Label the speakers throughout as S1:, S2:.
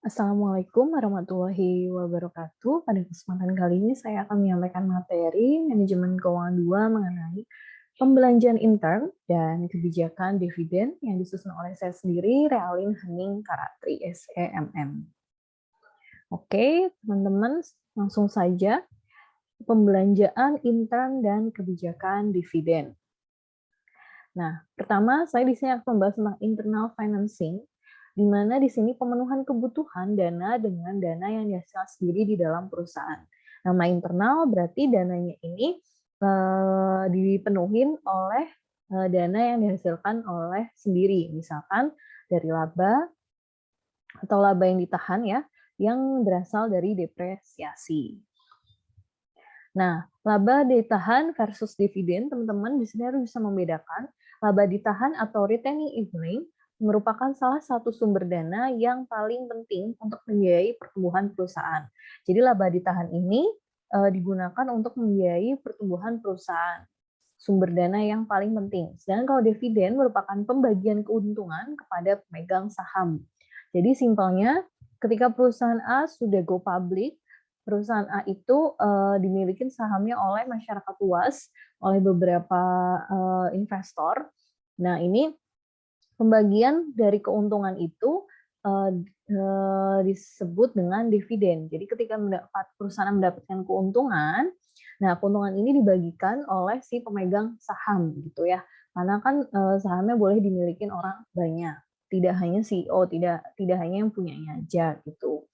S1: Assalamualaikum warahmatullahi wabarakatuh. Pada kesempatan kali ini saya akan menyampaikan materi manajemen keuangan 2 mengenai pembelanjaan intern dan kebijakan dividen yang disusun oleh saya sendiri, Realin Hening Karatri, SEMM. Oke, teman-teman, langsung saja pembelanjaan intern dan kebijakan dividen. Nah, pertama saya di sini akan membahas tentang internal financing, di mana di sini pemenuhan kebutuhan dana dengan dana yang dihasilkan sendiri di dalam perusahaan. Nama internal berarti dananya ini dipenuhin oleh dana yang dihasilkan oleh sendiri, misalkan dari laba atau laba yang ditahan ya, yang berasal dari depresiasi. Nah, laba ditahan versus dividen, teman-teman di sini harus bisa membedakan. Laba ditahan atau retaining earning merupakan salah satu sumber dana yang paling penting untuk membiayai pertumbuhan perusahaan. Jadi laba ditahan ini digunakan untuk membiayai pertumbuhan perusahaan. Sumber dana yang paling penting. Sedangkan kalau dividen merupakan pembagian keuntungan kepada pemegang saham. Jadi simpelnya, ketika perusahaan A sudah go public, perusahaan A itu dimiliki sahamnya oleh masyarakat luas, oleh beberapa investor. Nah, ini pembagian dari keuntungan itu disebut dengan dividen. Jadi ketika perusahaan mendapatkan keuntungan, nah keuntungan ini dibagikan oleh si pemegang saham gitu ya. Karena kan sahamnya boleh dimiliki orang banyak, tidak hanya CEO, tidak hanya yang punyanya aja gitu.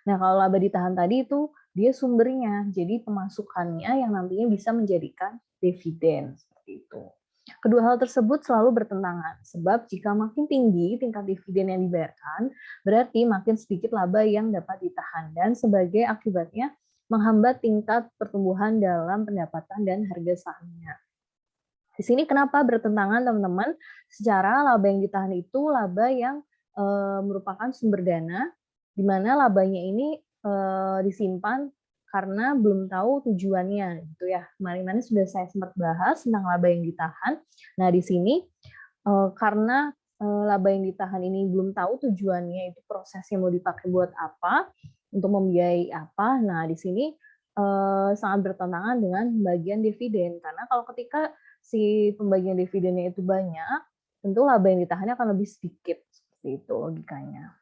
S1: Nah, kalau laba ditahan tadi itu dia sumbernya, jadi pemasukannya yang nantinya bisa menjadikan dividen seperti itu. Kedua hal tersebut selalu bertentangan, sebab jika makin tinggi tingkat dividen yang dibayarkan, berarti makin sedikit laba yang dapat ditahan, dan sebagai akibatnya menghambat tingkat pertumbuhan dalam pendapatan dan harga sahamnya. Di sini kenapa bertentangan, teman-teman? Secara laba yang ditahan itu laba yang merupakan sumber dana, di mana labanya ini disimpan karena belum tahu tujuannya gitu ya. Kemarin sudah saya sempat bahas tentang laba yang ditahan. Nah, di sini karena laba yang ditahan ini belum tahu tujuannya, itu prosesnya mau dipakai buat apa, untuk membiayai apa. Nah, di sini sangat bertentangan dengan pembagian dividen, karena kalau ketika si pembagian dividennya itu banyak, tentu laba yang ditahannya akan lebih sedikit, seperti itu logikanya.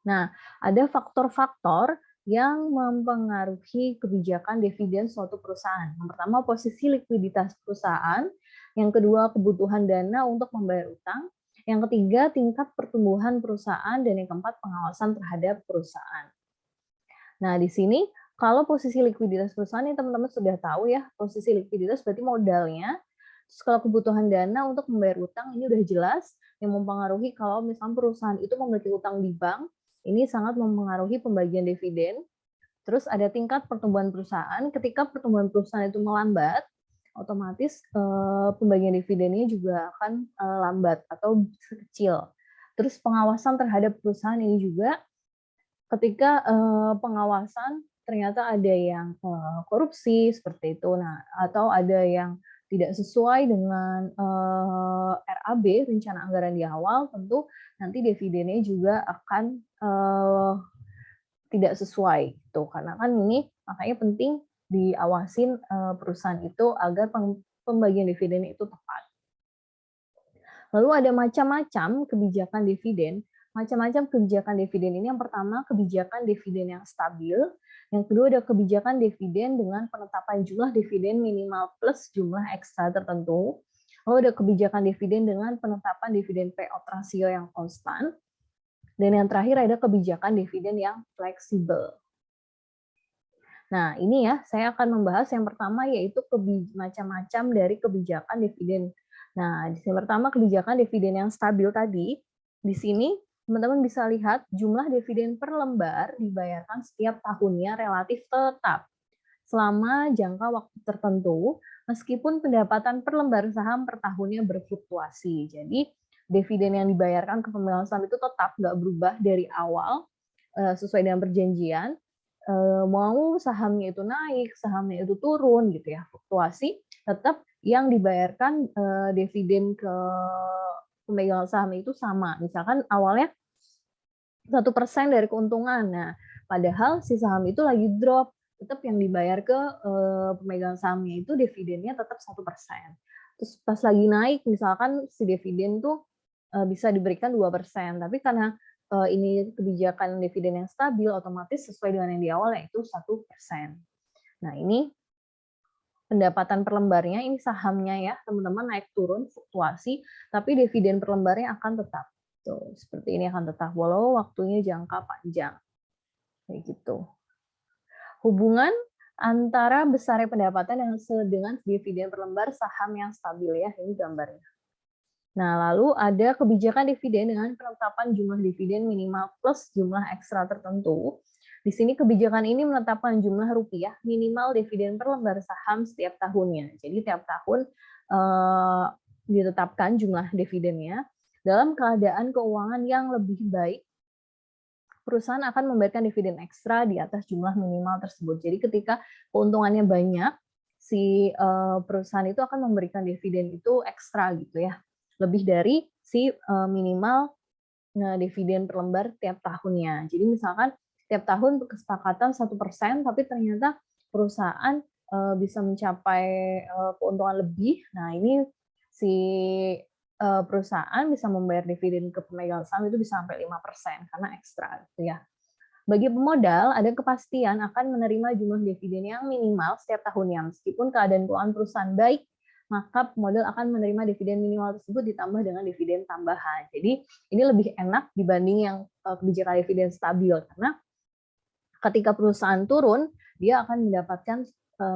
S1: Nah, ada faktor-faktor yang mempengaruhi kebijakan dividen suatu perusahaan. Yang pertama, posisi likuiditas perusahaan. Yang kedua, kebutuhan dana untuk membayar utang. Yang ketiga, tingkat pertumbuhan perusahaan. Dan yang keempat, pengawasan terhadap perusahaan. Nah, di sini kalau posisi likuiditas perusahaan ini teman-teman sudah tahu ya, posisi likuiditas berarti modalnya. Terus kalau kebutuhan dana untuk membayar utang ini udah jelas, yang mempengaruhi kalau misalnya perusahaan itu memiliki utang di bank, ini sangat mempengaruhi pembagian dividen. Terus ada tingkat pertumbuhan perusahaan, ketika pertumbuhan perusahaan itu melambat, otomatis pembagian dividennya juga akan lambat atau kecil. Terus pengawasan terhadap perusahaan ini juga, ketika pengawasan ternyata ada yang korupsi seperti itu, nah atau ada yang tidak sesuai dengan RAB, rencana anggaran di awal, tentu nanti dividennya juga akan tidak sesuai gitu. Karena kan ini makanya penting diawasin perusahaan itu agar pembagian dividennya itu tepat. Lalu ada macam-macam kebijakan dividen. Macam-macam kebijakan dividen ini, yang pertama kebijakan dividen yang stabil, yang kedua ada kebijakan dividen dengan penetapan jumlah dividen minimal plus jumlah ekstra tertentu, lalu ada kebijakan dividen dengan penetapan dividen payout rasio yang konstan, dan yang terakhir ada kebijakan dividen yang fleksibel. Nah, ini ya, saya akan membahas yang pertama yaitu macam-macam dari kebijakan dividen. Nah, di sini pertama kebijakan dividen yang stabil tadi. Di sini teman-teman bisa lihat jumlah dividen per lembar dibayarkan setiap tahunnya relatif tetap selama jangka waktu tertentu, meskipun pendapatan per lembar saham per tahunnya berfluktuasi. Jadi, dividen yang dibayarkan ke pemegang saham itu tetap nggak berubah dari awal, sesuai dengan perjanjian. Mau sahamnya itu naik, sahamnya itu turun gitu ya, fluktuasi, tetap yang dibayarkan dividen ke pemegang saham itu sama. Misalkan awalnya 1% dari keuntungan. Nah, padahal si saham itu lagi drop, tetap yang dibayar ke pemegang sahamnya itu dividennya tetap 1%. Terus pas lagi naik, misalkan si dividen tuh bisa diberikan 2%, tapi karena ini kebijakan dividen yang stabil, otomatis sesuai dengan yang di awal yaitu 1%. Nah, ini pendapatan per lembarnya, ini sahamnya ya, teman-teman naik turun fluktuasi, tapi dividen per lembarnya akan tetap. Tuh, seperti ini akan tetap walau waktunya jangka panjang. Kayak gitu. Hubungan antara besarnya pendapatan dengan dividen per lembar saham yang stabil ya, ini gambarnya. Nah, lalu ada kebijakan dividen dengan penetapan jumlah dividen minimal plus jumlah ekstra tertentu. Di sini kebijakan ini menetapkan jumlah rupiah minimal dividen per lembar saham setiap tahunnya. Jadi tiap tahun ditetapkan jumlah dividennya. Dalam keadaan keuangan yang lebih baik, perusahaan akan memberikan dividen ekstra di atas jumlah minimal tersebut. Jadi ketika keuntungannya banyak, si perusahaan itu akan memberikan dividen itu ekstra gitu ya, lebih dari si minimal dividen per lembar tiap tahunnya. Jadi misalkan tiap tahun kesepakatan 1%, tapi ternyata perusahaan bisa mencapai keuntungan lebih. Nah, ini si perusahaan bisa membayar dividen ke pemegang saham itu bisa sampai 5% karena ekstra gitu ya. Bagi pemodal, ada kepastian akan menerima jumlah dividen yang minimal setiap tahunnya. Meskipun keadaan keuangan perusahaan baik, maka pemodal akan menerima dividen minimal tersebut ditambah dengan dividen tambahan. Jadi ini lebih enak dibanding yang kebijakan dividen stabil, karena ketika perusahaan turun, dia akan mendapatkan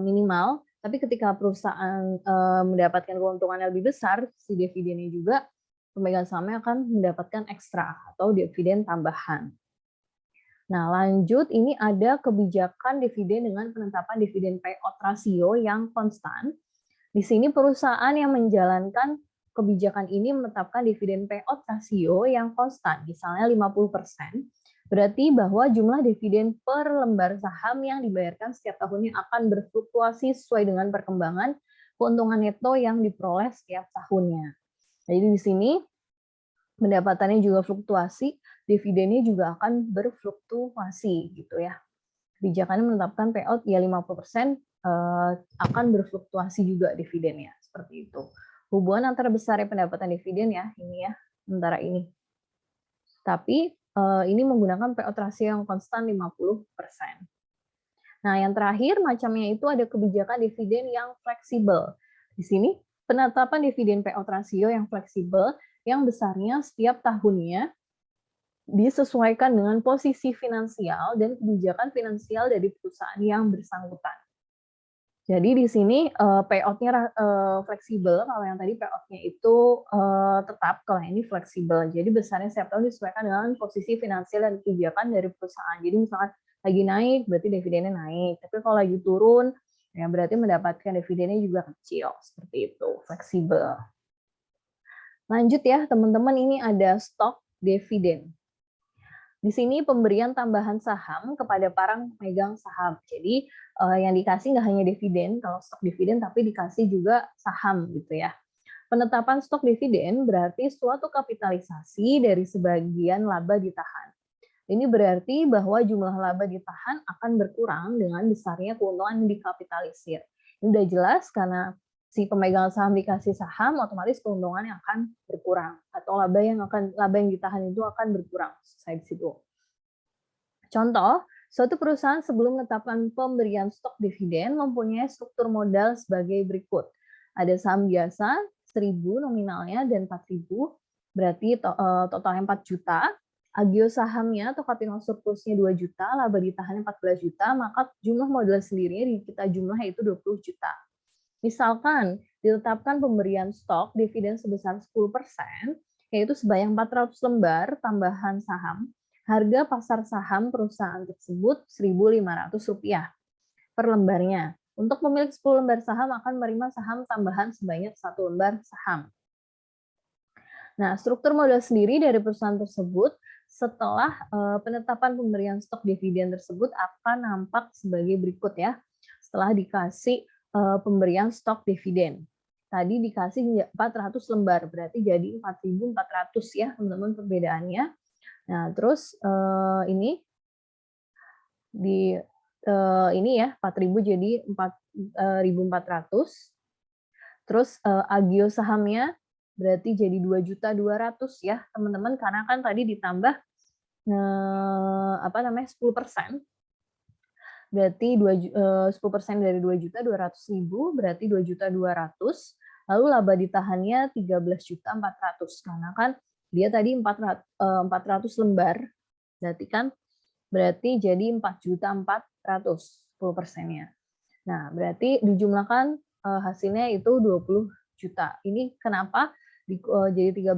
S1: minimal, tapi ketika perusahaan mendapatkan keuntungan yang lebih besar, si dividennya juga pemegang sahamnya akan mendapatkan ekstra atau dividen tambahan. Nah, lanjut ini ada kebijakan dividen dengan penetapan dividen payout ratio yang konstan. Di sini perusahaan yang menjalankan kebijakan ini menetapkan dividen payout ratio yang konstan, misalnya 50%, berarti bahwa jumlah dividen per lembar saham yang dibayarkan setiap tahunnya akan berfluktuasi sesuai dengan perkembangan keuntungan neto yang diperoleh setiap tahunnya. Jadi di sini pendapatannya juga fluktuasi, dividennya juga akan berfluktuasi gitu ya. Kebijakannya menetapkan payout ya 50% akan berfluktuasi juga dividennya, seperti itu. Hubungan antara besarnya pendapatan dividen ya, ini ya, antara ini. Tapi ini menggunakan payout ratio yang konstan 50%. Nah, yang terakhir macamnya itu ada kebijakan dividen yang fleksibel. Di sini penetapan dividen payout ratio yang fleksibel yang besarnya setiap tahunnya disesuaikan dengan posisi finansial dan kebijakan finansial dari perusahaan yang bersangkutan. Jadi di sini payout-nya fleksibel, kalau yang tadi payout-nya itu tetap, kalau yang ini fleksibel. Jadi besarnya setiap tahun disesuaikan dengan posisi finansial dan kebijakan dari perusahaan. Jadi misalkan lagi naik, berarti dividennya naik. Tapi kalau lagi turun, ya berarti mendapatkan dividennya juga kecil. Seperti itu, fleksibel. Lanjut ya, teman-teman, ini ada stok dividen. Di sini pemberian tambahan saham kepada para pemegang saham. Jadi yang dikasih nggak hanya dividen, kalau stok dividen, tapi dikasih juga saham gitu ya. Penetapan stok dividen berarti suatu kapitalisasi dari sebagian laba ditahan. Ini berarti bahwa jumlah laba ditahan akan berkurang dengan besarnya keuntungan yang dikapitalisir. Ini udah jelas karena si pemegang saham dikasih saham, otomatis keuntungannya akan berkurang atau laba yang ditahan itu akan berkurang. Saya di situ. Contoh, suatu perusahaan sebelum menetapkan pemberian stok dividen mempunyai struktur modal sebagai berikut. Ada saham biasa 1.000 nominalnya dan 4.000, berarti totalnya 4 juta. Agio sahamnya atau kapital surplusnya 2 juta, laba ditahannya 14 juta, maka jumlah modal sendirinya kita jumlah yaitu 20 juta. Misalkan ditetapkan pemberian stok dividen sebesar 10%, yaitu sebanyak 400 lembar tambahan saham, harga pasar saham perusahaan tersebut Rp1.500 per lembarnya. Untuk pemilik 10 lembar saham akan menerima saham tambahan sebanyak 1 lembar saham. Nah, struktur modal sendiri dari perusahaan tersebut setelah penetapan pemberian stok dividen tersebut akan nampak sebagai berikut ya. Setelah dikasih pemberian stok dividen. Tadi dikasih 400 lembar, berarti jadi 4.400 ya teman-teman perbedaannya. Nah, terus ini di ini ya 4.000 jadi 4.400. Terus agio sahamnya berarti jadi 2.200.000 ya teman-teman, karena kan tadi ditambah apa namanya 10%, berarti 10% dari 2.200.000 berarti 2.200.000. Lalu laba ditahannya 13.400.000 karena kan dia tadi 400 lembar, berarti jadi 4.400.000 10%-nya. Nah, berarti dijumlahkan hasilnya itu 20 juta. Ini kenapa jadi 13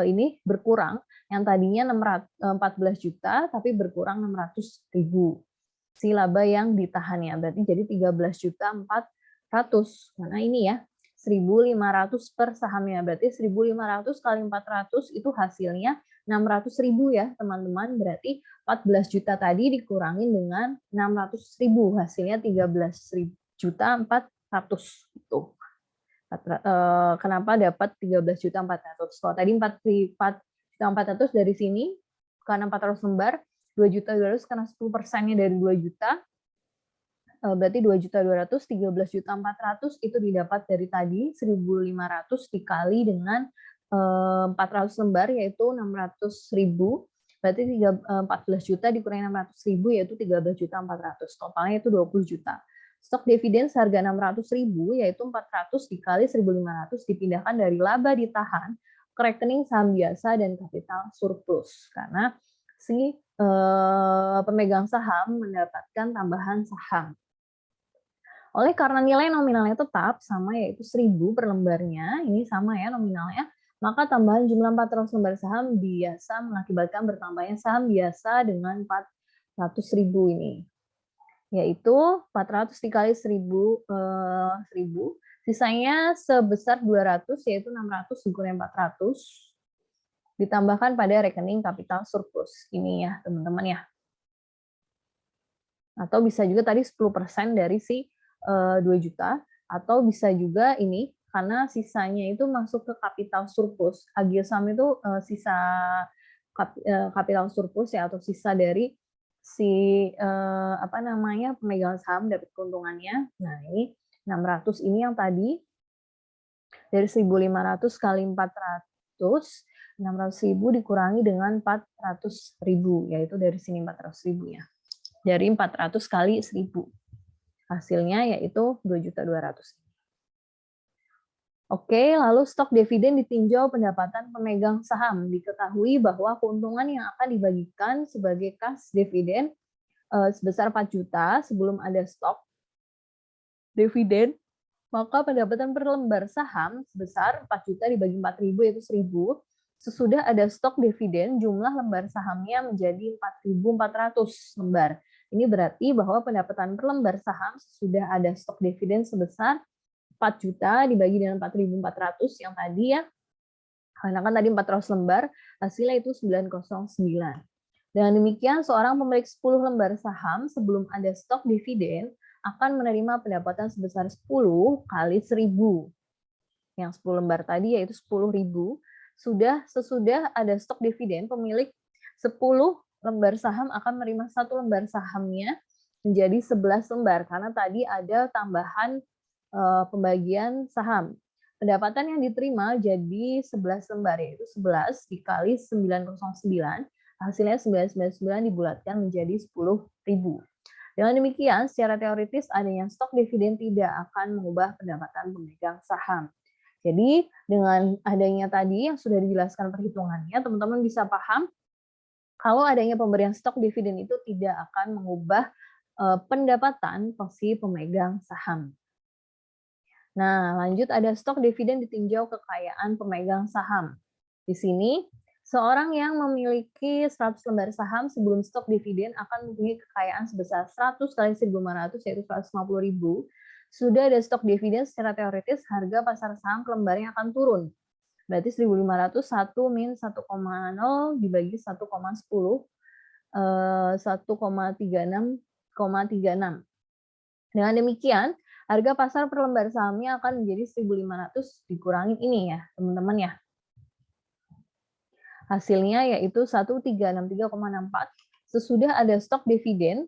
S1: ini berkurang, yang tadinya 14 juta tapi berkurang 600.000 si laba yang ditahannya, berarti jadi 13.400.000 karena ini ya 1.500 per sahamnya, berarti 1.500 kali 400 itu hasilnya 600.000 ya teman-teman, berarti 14 juta tadi dikurangin dengan 600.000 hasilnya 13.400.000 itu. Kenapa dapat 13.400.000? Kalau tadi 4.400.000 dari sini karena 400 lembar, 2.200.000 karena 10%-nya dari 2 juta, berarti 2.200.000, 13.400.000 itu didapat dari tadi 1.500 dikali dengan 400 lembar yaitu 600.000, berarti 14 juta dikurangi 600.000 yaitu 13.400.000, totalnya itu 20 juta. Stok dividen seharga 600.000 yaitu 400 dikali 1.500 dipindahkan dari laba ditahan ke rekening saham biasa dan kapital surplus karena si pemegang saham mendapatkan tambahan saham. Oleh karena nilai nominalnya tetap sama yaitu 1.000 per lembarnya, ini sama ya nominalnya, maka tambahan jumlah 400 lembar saham biasa mengakibatkan bertambahnya saham biasa dengan 400.000 ini. Yaitu 400 dikali 1.000, sisanya sebesar 200 yaitu 600 dikurangi 400 ditambahkan pada rekening kapital surplus ini ya teman-teman ya. Atau bisa juga tadi 10% dari si 2 juta, atau bisa juga ini karena sisanya itu masuk ke kapital surplus. Agio saham itu sisa kapital surplus ya, atau sisa dari si apa namanya pemegang saham dapat keuntungannya. Nah, ini 600 ini yang tadi dari 1.500 kali 400, 600.000 dikurangi dengan 400.000, yaitu dari sini 400.000 ya. Dari 400 kali 1.000. Hasilnya yaitu 2.200.000. Oke, lalu stok dividen ditinjau pendapatan pemegang saham. Diketahui bahwa keuntungan yang akan dibagikan sebagai kas dividen sebesar 4 juta sebelum ada stok dividen, maka pendapatan per lembar saham sebesar 4 juta dibagi 4.000 yaitu 1.000. Sesudah ada stok dividen, jumlah lembar sahamnya menjadi 4.400 lembar. Ini berarti bahwa pendapatan per lembar saham sesudah ada stok dividen sebesar 4 juta dibagi dengan 4.400 yang tadi ya. Karena kan tadi 400 lembar, hasilnya itu 909. Dengan demikian, seorang pemilik 10 lembar saham sebelum ada stok dividen akan menerima pendapatan sebesar 10 kali 1.000. Yang 10 lembar tadi yaitu 10.000. Sesudah ada stok dividen, pemilik 10 lembar saham akan menerima 1 lembar sahamnya menjadi 11 lembar karena tadi ada tambahan pembagian saham. Pendapatan yang diterima jadi 11 lembar, yaitu 11 dikali 909, hasilnya 999 dibulatkan menjadi 10.000. Dengan demikian, secara teoritis adanya stok dividen tidak akan mengubah pendapatan pemegang saham. Jadi dengan adanya tadi yang sudah dijelaskan perhitungannya, teman-teman bisa paham kalau adanya pemberian stok dividen itu tidak akan mengubah pendapatan si pemegang saham. Nah, lanjut ada stok dividen ditinjau kekayaan pemegang saham. Di sini, seorang yang memiliki 100 lembar saham sebelum stok dividen akan mempunyai kekayaan sebesar 100 kali 1.500 yaitu 150.000. Sudah ada stok dividen, secara teoritis harga pasar saham per lembarnya akan turun. Berarti 1.500 1 min 1,0 dibagi 1,10 1,36,36. Dengan demikian, harga pasar per lembar sahamnya akan menjadi 1.500 dikurangi ini ya, teman-teman ya. Hasilnya yaitu 1363,64. Sesudah ada stok dividen,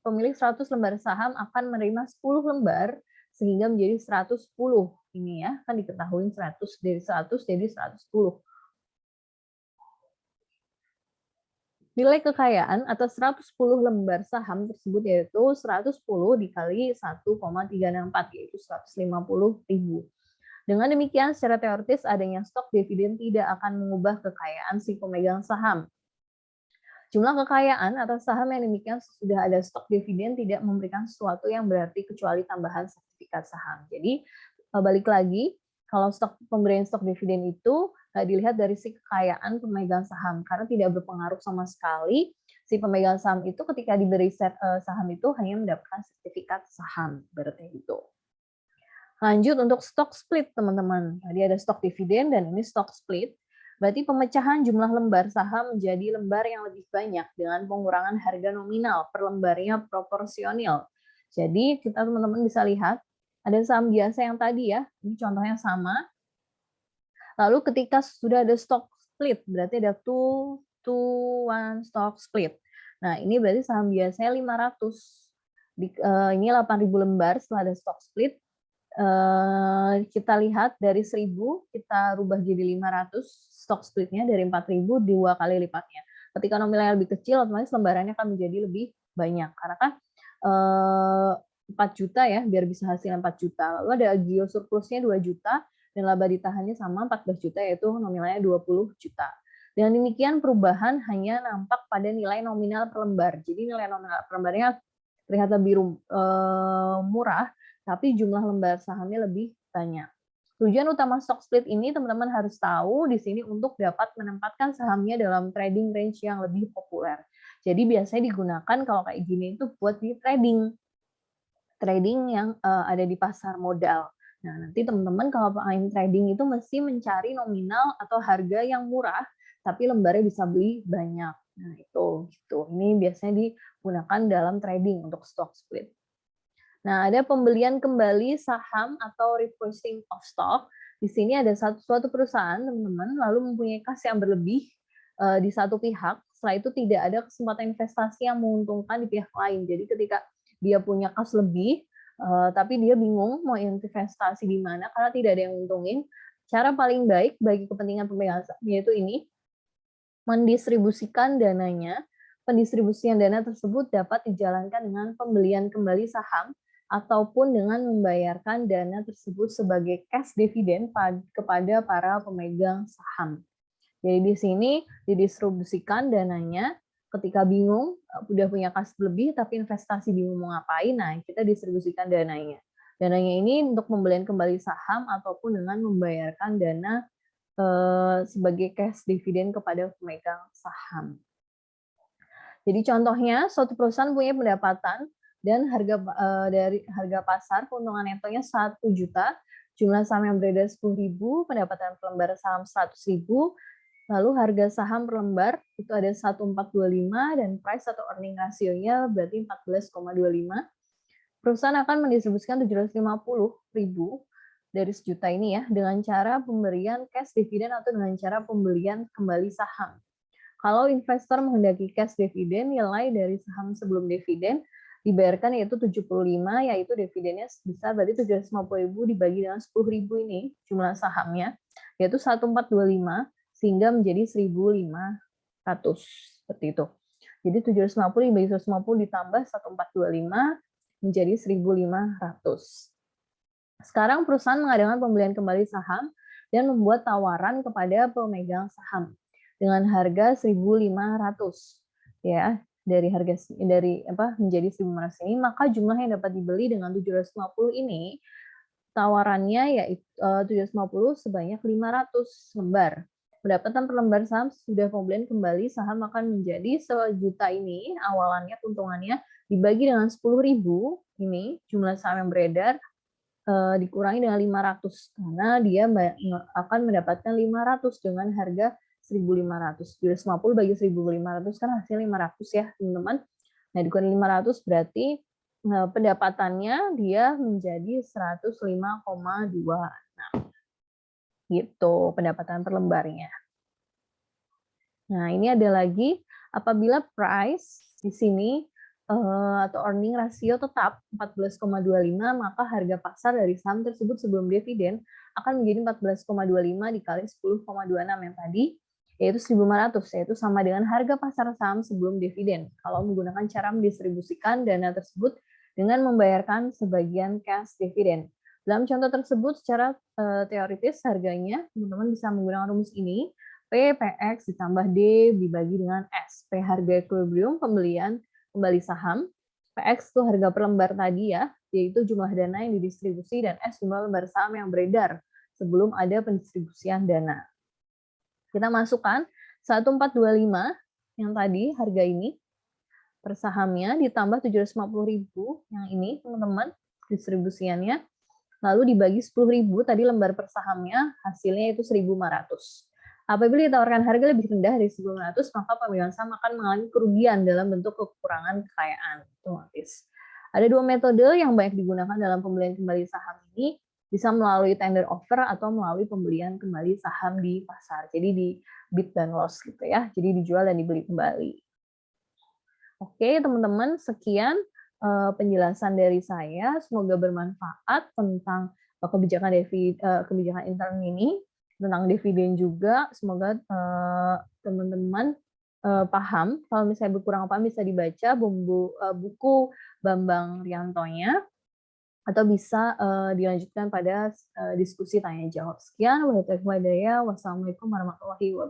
S1: pemilik 100 lembar saham akan menerima 10 lembar sehingga menjadi 110. Ini ya, kan diketahui 100 dari 100 jadi 110. Nilai kekayaan atas 110 lembar saham tersebut yaitu 110 dikali 1,364 yaitu 150.000. Dengan demikian, secara teoritis adanya stok dividen tidak akan mengubah kekayaan si pemegang saham. Jumlah kekayaan atas saham yang demikian sesudah ada stok dividen tidak memberikan sesuatu yang berarti kecuali tambahan sertifikat saham. Jadi balik lagi, kalau pemberian stok dividen itu dilihat dari si kekayaan pemegang saham karena tidak berpengaruh sama sekali si pemegang saham itu ketika diberi saham itu hanya mendapatkan sertifikat saham berarti itu. Lanjut untuk stok split teman-teman. Tadi ada stok dividen dan ini stok split. Berarti pemecahan jumlah lembar saham menjadi lembar yang lebih banyak dengan pengurangan harga nominal per lembarnya proporsional. Jadi kita teman-teman bisa lihat ada saham biasa yang tadi ya, ini contohnya sama. Lalu ketika sudah ada stock split, berarti ada 2-to-1 stock split. Nah, ini berarti saham biasanya 500. Ini 8.000 lembar setelah ada stock split. Kita lihat dari 1.000, kita rubah jadi 500 stock splitnya dari 4.000 2 kali lipatnya. Ketika nominalnya lebih kecil, otomatis lembarannya akan menjadi lebih banyak. Karena kan 4 juta ya, biar bisa hasilnya 4 juta. Lalu ada agio surplusnya 2 juta, dan laba ditahannya sama 14 juta, yaitu nominalnya 20 juta. Dengan demikian perubahan hanya nampak pada nilai nominal per lembar. Jadi nilai nominal per lembarnya terlihat lebih murah, tapi jumlah lembar sahamnya lebih banyak. Tujuan utama stock split ini teman-teman harus tahu di sini untuk dapat menempatkan sahamnya dalam trading range yang lebih populer. Jadi biasanya digunakan kalau kayak gini itu buat di trading yang ada di pasar modal. Nah, nanti teman-teman kalau main trading itu mesti mencari nominal atau harga yang murah, tapi lembarnya bisa beli banyak. Nah, itu gitu. Ini biasanya digunakan dalam trading untuk stock split. Nah, ada pembelian kembali saham atau repurchasing of stock. Di sini ada suatu perusahaan, teman-teman, lalu mempunyai kas yang berlebih di satu pihak. Setelah itu tidak ada kesempatan investasi yang menguntungkan di pihak lain. Jadi ketika dia punya kas lebih, tapi dia bingung mau investasi di mana karena tidak ada yang menguntungin. Cara paling baik bagi kepentingan pemegang saham yaitu ini, mendistribusikan dananya. Pendistribusian dana tersebut dapat dijalankan dengan pembelian kembali saham ataupun dengan membayarkan dana tersebut sebagai cash dividen kepada para pemegang saham. Jadi di sini didistribusikan dananya ketika bingung, udah punya kas lebih tapi investasi bingung mau ngapain, nah kita distribusikan dananya. Dananya ini untuk pembelian kembali saham ataupun dengan membayarkan dana sebagai cash dividen kepada pemegang saham. Jadi contohnya suatu perusahaan punya pendapatan dan dari harga pasar keuntungan netonya 1 juta, jumlah saham yang beredar 10.000, pendapatan per lembar saham 100.000, lalu harga saham per lembar itu ada 1,425 dan price atau earning ratio-nya berarti 14,25. Perusahaan akan mendistribusikan 750.000 dari sejuta ini ya dengan cara pemberian cash dividen atau dengan cara pembelian kembali saham. Kalau investor menghendaki cash dividen, nilai dari saham sebelum dividen dibayarkan yaitu 75, yaitu dividennya sebesar berarti 750.000 dibagi dengan 10.000 ini jumlah sahamnya, yaitu 1425 sehingga menjadi 1.500 seperti itu. Jadi 750 dibagi 150 ditambah 1425 menjadi 1.500. Sekarang perusahaan mengadakan pembelian kembali saham dan membuat tawaran kepada pemegang saham dengan harga 1.500 ya menjadi 1.500 ini, maka jumlah yang dapat dibeli dengan 750 ini tawarannya yaitu 750 sebanyak 500 lembar. Pendapatan per lembar saham sudah pembelian kembali saham akan menjadi 1 juta ini awalannya keuntungannya dibagi dengan 10.000 ini jumlah saham yang beredar dikurangi dengan 500 karena dia akan mendapatkan 500 dengan harga 1.500. 750 bagi 1.500 kan hasilnya 500 ya, teman-teman. Nah, dikurangi 500 berarti pendapatannya dia menjadi 105,26. Gitu pendapatan per lembarnya. Nah, ini ada lagi, apabila price di sini, atau earning ratio tetap 14,25, maka harga pasar dari saham tersebut sebelum dividen akan menjadi 14,25 dikali 10,26 yang tadi, yaitu 1.500, yaitu sama dengan harga pasar saham sebelum dividen. Kalau menggunakan cara mendistribusikan dana tersebut dengan membayarkan sebagian cash dividen. Dalam contoh tersebut secara teoritis harganya teman-teman bisa menggunakan rumus ini, P, PX ditambah D dibagi dengan S. P harga equilibrium pembelian kembali saham, PX itu harga per lembar tadi ya, yaitu jumlah dana yang didistribusi, dan S jumlah lembar saham yang beredar sebelum ada pendistribusian dana. Kita masukkan 1425 yang tadi harga ini per sahamnya ditambah 750.000 yang ini teman-teman distribusiannya, lalu dibagi 10.000 tadi lembar per sahamnya, hasilnya itu 1.500. Apabila ditawarkan harga lebih rendah dari 1.500, maka pemegang saham akan mengalami kerugian dalam bentuk kekurangan kekayaan otomatis. Ada dua metode yang banyak digunakan dalam pembelian kembali saham ini, bisa melalui tender offer atau melalui pembelian kembali saham di pasar. Jadi di bid dan loss gitu ya. Jadi dijual dan dibeli kembali. Oke, teman-teman, sekian penjelasan dari saya. Semoga bermanfaat tentang kebijakan intern ini, tentang dividen juga. Semoga teman-teman paham. Kalau misalnya kurang paham bisa dibaca buku Bambang Riantonya, atau bisa dilanjutkan pada diskusi tanya jawab. Sekian, wassalamualaikum warahmatullahi wabarakatuh.